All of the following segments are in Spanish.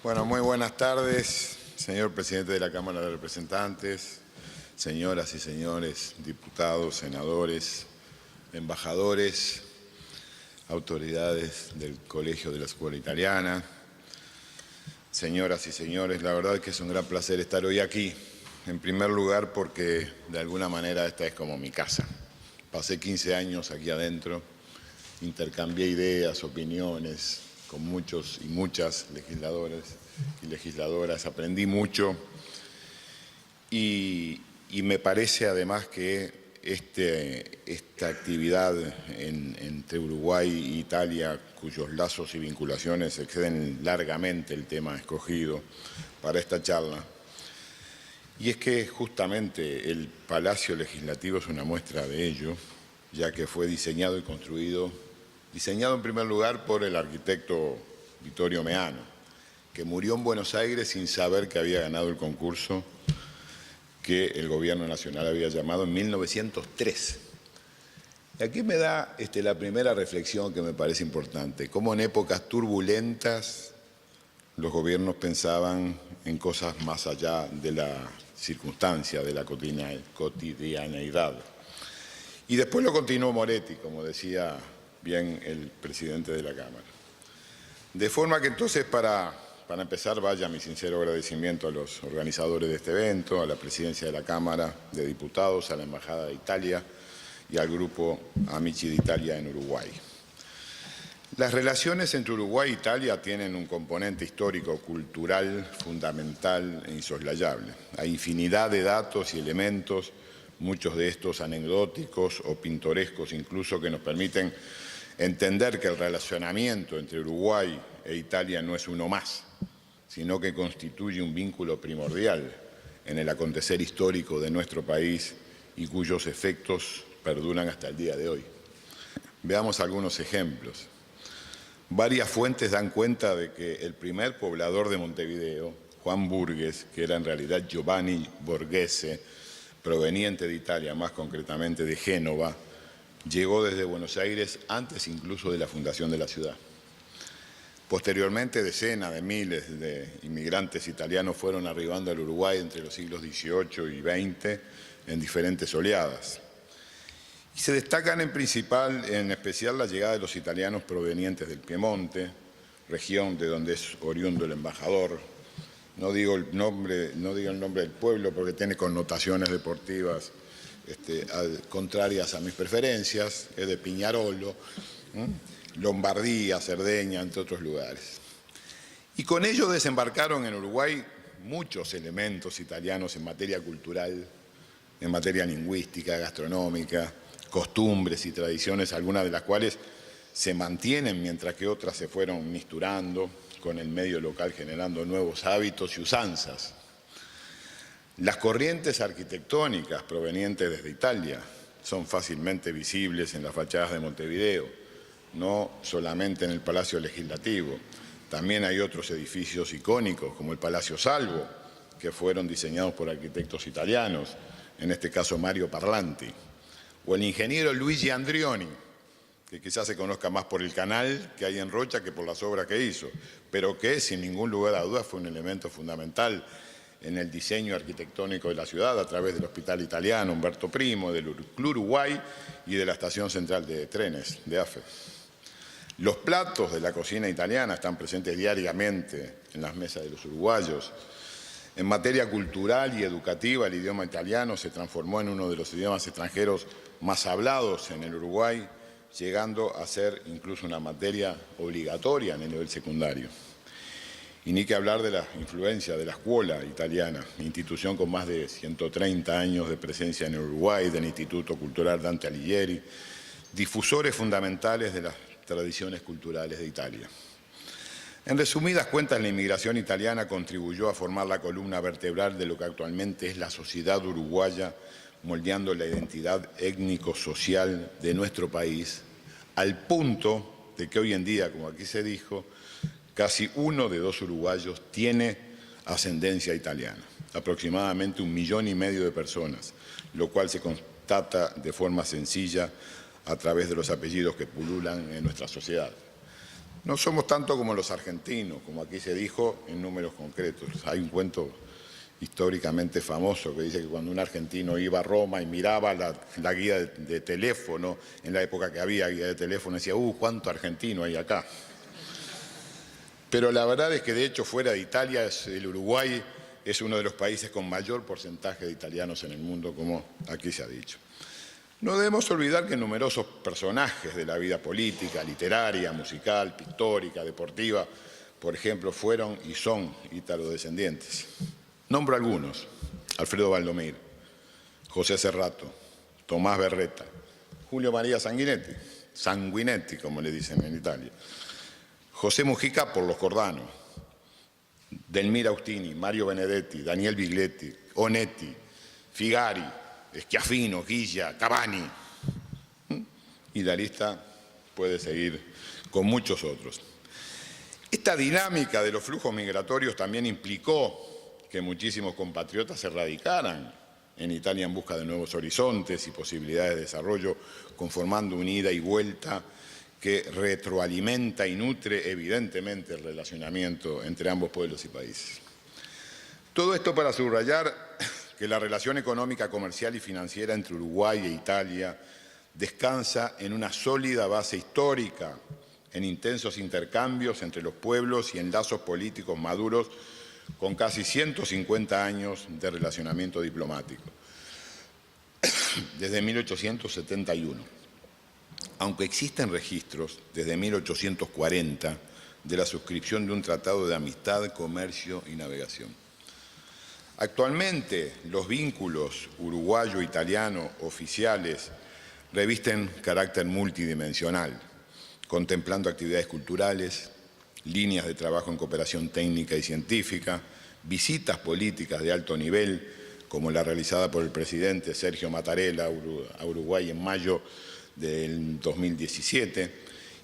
Bueno, muy buenas tardes, señor presidente de la Cámara de Representantes, señoras y señores diputados, senadores, embajadores, autoridades del Colegio de la Escuela Italiana, señoras y señores, la verdad que es un gran placer estar hoy aquí. En primer lugar, porque de alguna manera esta es como mi casa. Pasé 15 años aquí adentro, intercambié ideas, opiniones con muchos y muchas legisladores y legisladoras, aprendí mucho y me parece además que esta actividad entre Uruguay e Italia, cuyos lazos y vinculaciones exceden largamente el tema escogido para esta charla, y es que justamente el Palacio Legislativo es una muestra de ello, ya que fue diseñado y construido, diseñado en primer lugar por el arquitecto Vittorio Meano, que murió en Buenos Aires sin saber que había ganado el concurso que el Gobierno Nacional había llamado en 1903. Y aquí me da la primera reflexión que me parece importante, cómo en épocas turbulentas los gobiernos pensaban en cosas más allá de la circunstancia, de la cotidianeidad. Y después lo continuó Moretti, como decía bien el presidente de la Cámara. De forma que entonces, para empezar, vaya mi sincero agradecimiento a los organizadores de este evento, a la presidencia de la Cámara de Diputados, a la Embajada de Italia y al grupo Amici d'Italia en Uruguay. Las relaciones entre Uruguay e Italia tienen un componente histórico-cultural fundamental e insoslayable. Hay infinidad de datos y elementos, muchos de estos anecdóticos o pintorescos incluso, que nos permiten entender que el relacionamiento entre Uruguay e Italia no es uno más, sino que constituye un vínculo primordial en el acontecer histórico de nuestro país y cuyos efectos perduran hasta el día de hoy. Veamos algunos ejemplos. Varias fuentes dan cuenta de que el primer poblador de Montevideo, Juan Burgues, que era en realidad Giovanni Borghese, proveniente de Italia, más concretamente de Génova, llegó desde Buenos Aires antes incluso de la fundación de la ciudad. Posteriormente, decenas de miles de inmigrantes italianos fueron arribando al Uruguay entre los siglos XVIII y XX en diferentes oleadas. Y se destacan en especial la llegada de los italianos provenientes del Piemonte, región de donde es oriundo el embajador. No digo el nombre del pueblo porque tiene connotaciones deportivas contrarias a mis preferencias, es de Piñarolo, Lombardía, Cerdeña, entre otros lugares. Y con ello desembarcaron en Uruguay muchos elementos italianos en materia cultural, en materia lingüística, gastronómica, costumbres y tradiciones, algunas de las cuales se mantienen mientras que otras se fueron misturando con el medio local, generando nuevos hábitos y usanzas. Las corrientes arquitectónicas provenientes desde Italia son fácilmente visibles en las fachadas de Montevideo, no solamente en el Palacio Legislativo. También hay otros edificios icónicos, como el Palacio Salvo, que fueron diseñados por arquitectos italianos, en este caso Mario Parlanti, o el ingeniero Luigi Andrioni, que quizás se conozca más por el canal que hay en Rocha que por las obras que hizo, pero que sin ningún lugar a dudas fue un elemento fundamental en el diseño arquitectónico de la ciudad a través del Hospital Italiano Humberto Primo, del Club Uruguay y de la Estación Central de Trenes de AFE. Los platos de la cocina italiana están presentes diariamente en las mesas de los uruguayos. En materia cultural y educativa, el idioma italiano se transformó en uno de los idiomas extranjeros más hablados en el Uruguay, llegando a ser incluso una materia obligatoria en el nivel secundario. Y ni que hablar de la influencia de la Scuola Italiana, institución con más de 130 años de presencia en el Uruguay, del Instituto Cultural Dante Alighieri, difusores fundamentales de las tradiciones culturales de Italia. En resumidas cuentas, la inmigración italiana contribuyó a formar la columna vertebral de lo que actualmente es la sociedad uruguaya, moldeando la identidad étnico-social de nuestro país, al punto de que hoy en día, como aquí se dijo, casi 1 de 2 uruguayos tiene ascendencia italiana, aproximadamente 1,5 millones de personas, lo cual se constata de forma sencilla a través de los apellidos que pululan en nuestra sociedad. No somos tanto como los argentinos, como aquí se dijo, en números concretos. Hay un cuento históricamente famoso que dice que cuando un argentino iba a Roma y miraba la guía de teléfono, en la época que había guía de teléfono, decía, cuánto argentino hay acá. Pero la verdad es que de hecho fuera de Italia, el Uruguay es uno de los países con mayor porcentaje de italianos en el mundo, como aquí se ha dicho. No debemos olvidar que numerosos personajes de la vida política, literaria, musical, pictórica, deportiva, por ejemplo, fueron y son ítalo-descendientes. Nombro algunos: Alfredo Valdomir, José Cerrato, Tomás Berreta, Julio María Sanguinetti, como le dicen en Italia, José Mujica por los Cordano, Delmira Austini, Mario Benedetti, Daniel Bigletti, Onetti, Figari, Schiaffino, Guilla, Cavani. Y la lista puede seguir con muchos otros. Esta dinámica de los flujos migratorios también implicó que muchísimos compatriotas se radicaran en Italia en busca de nuevos horizontes y posibilidades de desarrollo, conformando una ida y vuelta que retroalimenta y nutre evidentemente el relacionamiento entre ambos pueblos y países. Todo esto para subrayar que la relación económica, comercial y financiera entre Uruguay e Italia descansa en una sólida base histórica, en intensos intercambios entre los pueblos y en lazos políticos maduros con casi 150 años de relacionamiento diplomático, desde 1871, aunque existen registros desde 1840 de la suscripción de un tratado de amistad, comercio y navegación. Actualmente, los vínculos uruguayo-italiano oficiales revisten carácter multidimensional, contemplando actividades culturales, líneas de trabajo en cooperación técnica y científica, visitas políticas de alto nivel, como la realizada por el presidente Sergio Mattarella a Uruguay en mayo del 2017,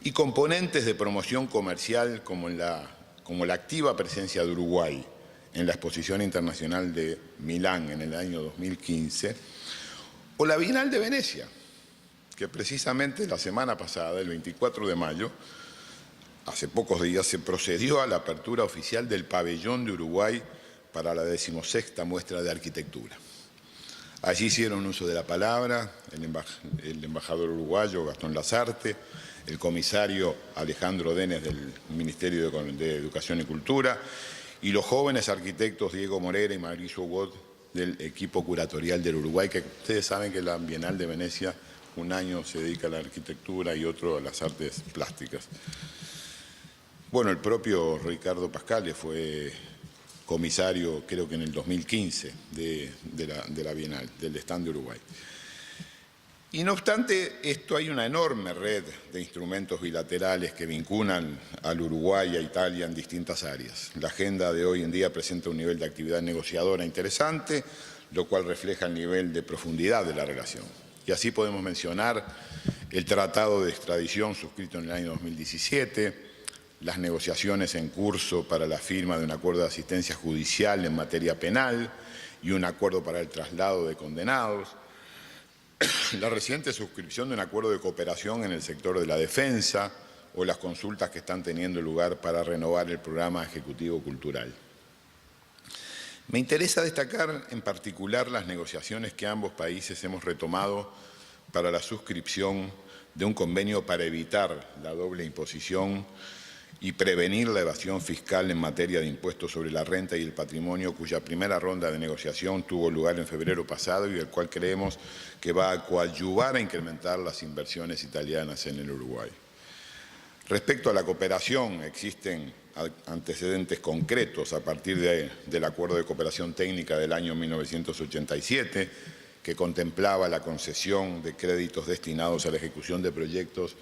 y componentes de promoción comercial como la activa presencia de Uruguay en la Exposición Internacional de Milán en el año 2015, o la Bienal de Venecia, que precisamente la semana pasada, el 24 de mayo, hace pocos días, se procedió a la apertura oficial del pabellón de Uruguay para la 16ª muestra de arquitectura. Allí hicieron uso de la palabra el embajador uruguayo Gastón Lasarte, el comisario Alejandro Denes del Ministerio de Educación y Cultura, y los jóvenes arquitectos Diego Morera y Mauricio Wood del equipo curatorial del Uruguay, que ustedes saben que la Bienal de Venecia un año se dedica a la arquitectura y otro a las artes plásticas. Bueno, el propio Ricardo Pascale fue comisario, creo que en el 2015, de la Bienal, del stand de Uruguay. Y no obstante esto, hay una enorme red de instrumentos bilaterales que vinculan al Uruguay a Italia en distintas áreas. La agenda de hoy en día presenta un nivel de actividad negociadora interesante, lo cual refleja el nivel de profundidad de la relación. Y así podemos mencionar el Tratado de Extradición suscrito en el año 2017, las negociaciones en curso para la firma de un acuerdo de asistencia judicial en materia penal y un acuerdo para el traslado de condenados, la reciente suscripción de un acuerdo de cooperación en el sector de la defensa o las consultas que están teniendo lugar para renovar el programa ejecutivo cultural. Me interesa destacar en particular las negociaciones que ambos países hemos retomado para la suscripción de un convenio para evitar la doble imposición y prevenir la evasión fiscal en materia de impuestos sobre la renta y el patrimonio, cuya primera ronda de negociación tuvo lugar en febrero pasado y el cual creemos que va a coadyuvar a incrementar las inversiones italianas en el Uruguay. Respecto a la cooperación, existen antecedentes concretos a partir del Acuerdo de Cooperación Técnica del año 1987, que contemplaba la concesión de créditos destinados a la ejecución de proyectos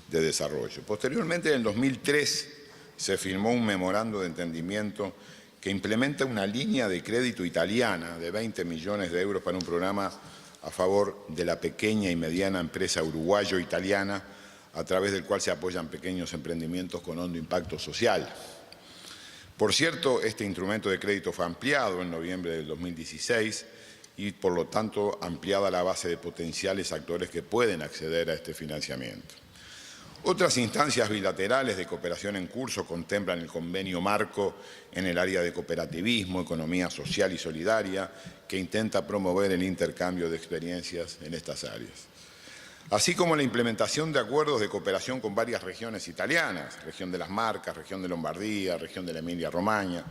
de desarrollo. Posteriormente, en el 2003, se firmó un memorando de entendimiento que implementa una línea de crédito italiana de 20 millones de euros para un programa a favor de la pequeña y mediana empresa uruguayo-italiana, a través del cual se apoyan pequeños emprendimientos con hondo impacto social. Por cierto, este instrumento de crédito fue ampliado en noviembre del 2016 y, por lo tanto, ampliada la base de potenciales actores que pueden acceder a este financiamiento. Otras instancias bilaterales de cooperación en curso contemplan el convenio marco en el área de cooperativismo, economía social y solidaria, que intenta promover el intercambio de experiencias en estas áreas. Así como la implementación de acuerdos de cooperación con varias regiones italianas, región de las Marcas, región de Lombardía, región de la Emilia-Romagna,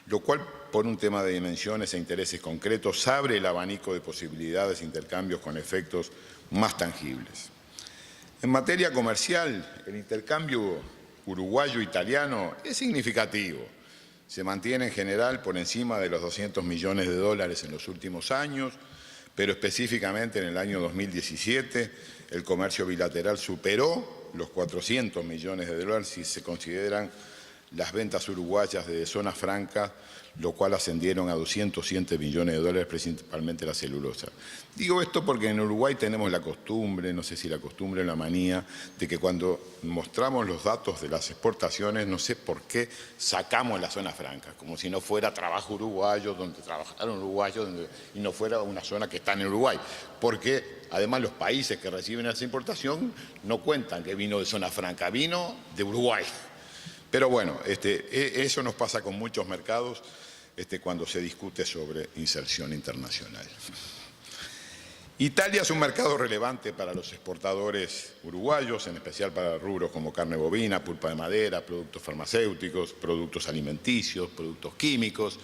lo cual, por un tema de dimensiones e intereses concretos, abre el abanico de posibilidades de intercambios con efectos más tangibles. En materia comercial, el intercambio uruguayo-italiano es significativo. Se mantiene en general por encima de los 200 millones de dólares en los últimos años, pero específicamente en el año 2017 el comercio bilateral superó los 400 millones de dólares si se consideran las ventas uruguayas de zonas francas, lo cual ascendieron a 207 millones de dólares, principalmente la celulosa. Digo esto porque en Uruguay tenemos la costumbre, no sé si la costumbre o la manía, de que cuando mostramos los datos de las exportaciones, no sé por qué sacamos la zona franca, como si no fuera trabajo uruguayo, donde trabajaron uruguayos, y no fuera una zona que está en Uruguay. Porque además los países que reciben esa importación no cuentan que vino de zona franca, vino de Uruguay. Pero bueno, eso nos pasa con muchos mercados cuando se discute sobre inserción internacional. Italia es un mercado relevante para los exportadores uruguayos, en especial para rubros como carne bovina, pulpa de madera, productos farmacéuticos, productos alimenticios, productos químicos,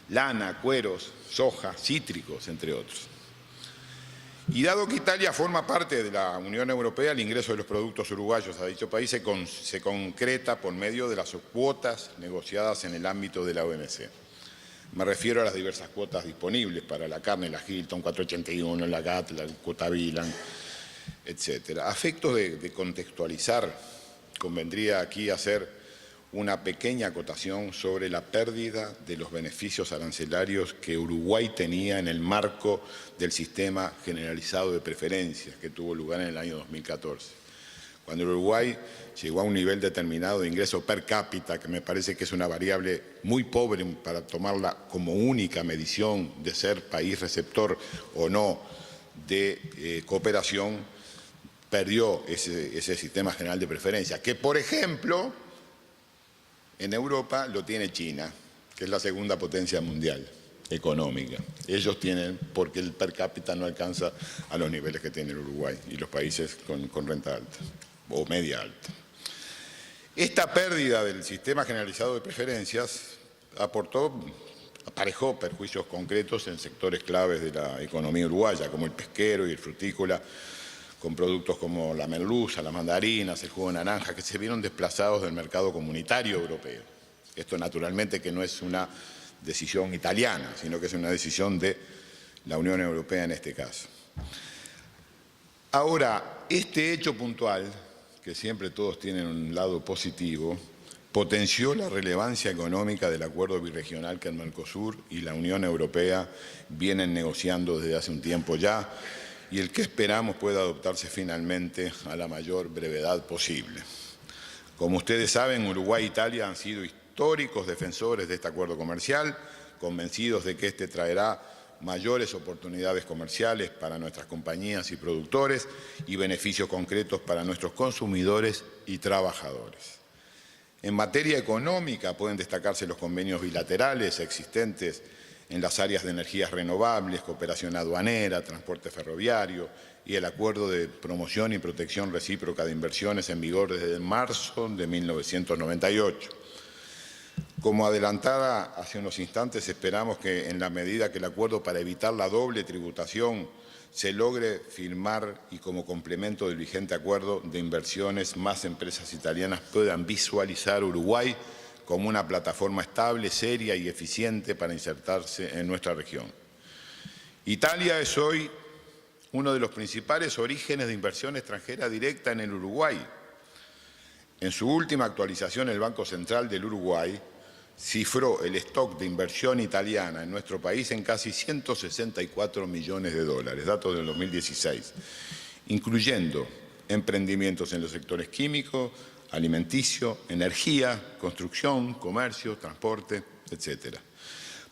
lana, cueros, soja, cítricos, entre otros. Y dado que Italia forma parte de la Unión Europea, el ingreso de los productos uruguayos a dicho país se concreta por medio de las cuotas negociadas en el ámbito de la OMC. Me refiero a las diversas cuotas disponibles para la carne, la Hilton 481, la GATT, la cuota Bilan, etc. A efectos de contextualizar, convendría aquí hacer una pequeña acotación sobre la pérdida de los beneficios arancelarios que Uruguay tenía en el marco del sistema generalizado de preferencias que tuvo lugar en el año 2014. Cuando Uruguay llegó a un nivel determinado de ingreso per cápita, que me parece que es una variable muy pobre para tomarla como única medición de ser país receptor o no de cooperación, perdió ese sistema general de preferencias, que por ejemplo en Europa lo tiene China, que es la segunda potencia mundial económica. Ellos tienen, porque el per cápita no alcanza a los niveles que tiene el Uruguay y los países con renta alta o media alta. Esta pérdida del sistema generalizado de preferencias aparejó perjuicios concretos en sectores claves de la economía uruguaya, como el pesquero y el frutícola, con productos como la merluza, las mandarinas, el jugo de naranja, que se vieron desplazados del mercado comunitario europeo. Esto naturalmente que no es una decisión italiana, sino que es una decisión de la Unión Europea en este caso. Ahora, este hecho puntual, que siempre todos tienen un lado positivo, potenció la relevancia económica del acuerdo birregional que el Mercosur y la Unión Europea vienen negociando desde hace un tiempo ya, y el que esperamos pueda adoptarse finalmente a la mayor brevedad posible. Como ustedes saben, Uruguay e Italia han sido históricos defensores de este acuerdo comercial, convencidos de que este traerá mayores oportunidades comerciales para nuestras compañías y productores y beneficios concretos para nuestros consumidores y trabajadores. En materia económica pueden destacarse los convenios bilaterales existentes en las áreas de energías renovables, cooperación aduanera, transporte ferroviario y el acuerdo de promoción y protección recíproca de inversiones en vigor desde marzo de 1998. Como adelantaba hace unos instantes, esperamos que en la medida que el acuerdo para evitar la doble tributación se logre firmar y como complemento del vigente acuerdo de inversiones, más empresas italianas puedan visualizar Uruguay como una plataforma estable, seria y eficiente para insertarse en nuestra región. Italia es hoy uno de los principales orígenes de inversión extranjera directa en el Uruguay. En su última actualización, el Banco Central del Uruguay cifró el stock de inversión italiana en nuestro país en casi 164 millones de dólares, datos del 2016, incluyendo emprendimientos en los sectores químicos, alimenticio, energía, construcción, comercio, transporte, etc.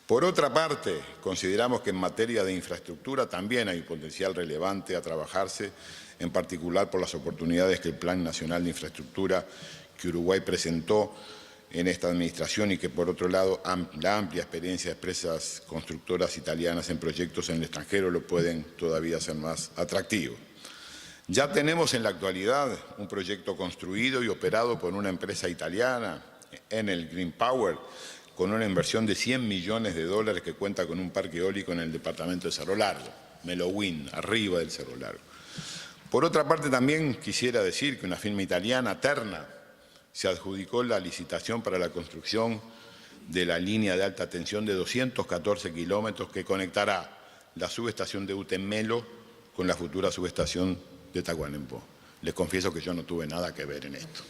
Por otra parte, consideramos que en materia de infraestructura también hay un potencial relevante a trabajarse en particular por las oportunidades que el Plan Nacional de Infraestructura que Uruguay presentó en esta administración y que, por otro lado, la amplia experiencia de empresas constructoras italianas en proyectos en el extranjero lo pueden todavía hacer más atractivo. Ya tenemos en la actualidad un proyecto construido y operado por una empresa italiana, Enel Green Power, con una inversión de $100 millones que cuenta con un parque eólico en el departamento de Cerro Largo, Melowin, arriba del Cerro Largo. Por otra parte, también quisiera decir que una firma italiana, Terna, se adjudicó la licitación para la construcción de la línea de alta tensión de 214 kilómetros que conectará la subestación de Utemelo con la futura subestación de Tacuarembó. Les confieso que yo no tuve nada que ver en esto,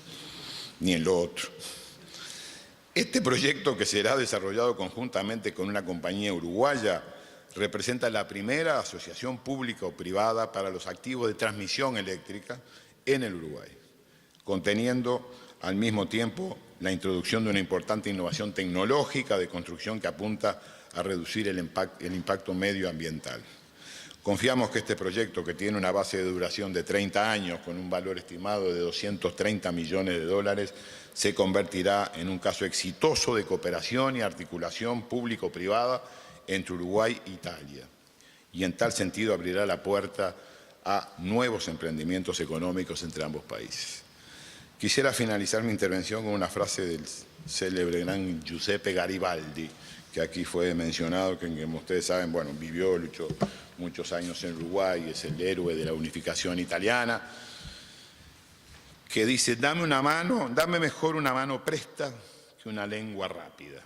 ni en lo otro. Este proyecto, que será desarrollado conjuntamente con una compañía uruguaya, representa la primera asociación pública o privada para los activos de transmisión eléctrica en el Uruguay, conteniendo al mismo tiempo la introducción de una importante innovación tecnológica de construcción que apunta a reducir el impacto medioambiental. Confiamos que este proyecto, que tiene una base de duración de 30 años con un valor estimado de $230 millones, se convertirá en un caso exitoso de cooperación y articulación público-privada entre Uruguay e Italia, y en tal sentido abrirá la puerta a nuevos emprendimientos económicos entre ambos países. Quisiera finalizar mi intervención con una frase del célebre gran Giuseppe Garibaldi, que aquí fue mencionado, que como ustedes saben, bueno, vivió, luchó muchos años en Uruguay, es el héroe de la unificación italiana, que dice: dame una mano, dame mejor una mano presta que una lengua rápida.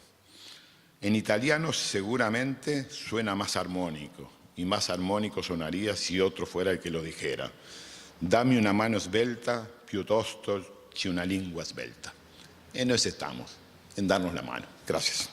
En italiano seguramente suena más armónico, y más armónico sonaría si otro fuera el que lo dijera. Dame una mano svelta piuttosto che una lingua svelta. En eso estamos, en darnos la mano. Gracias.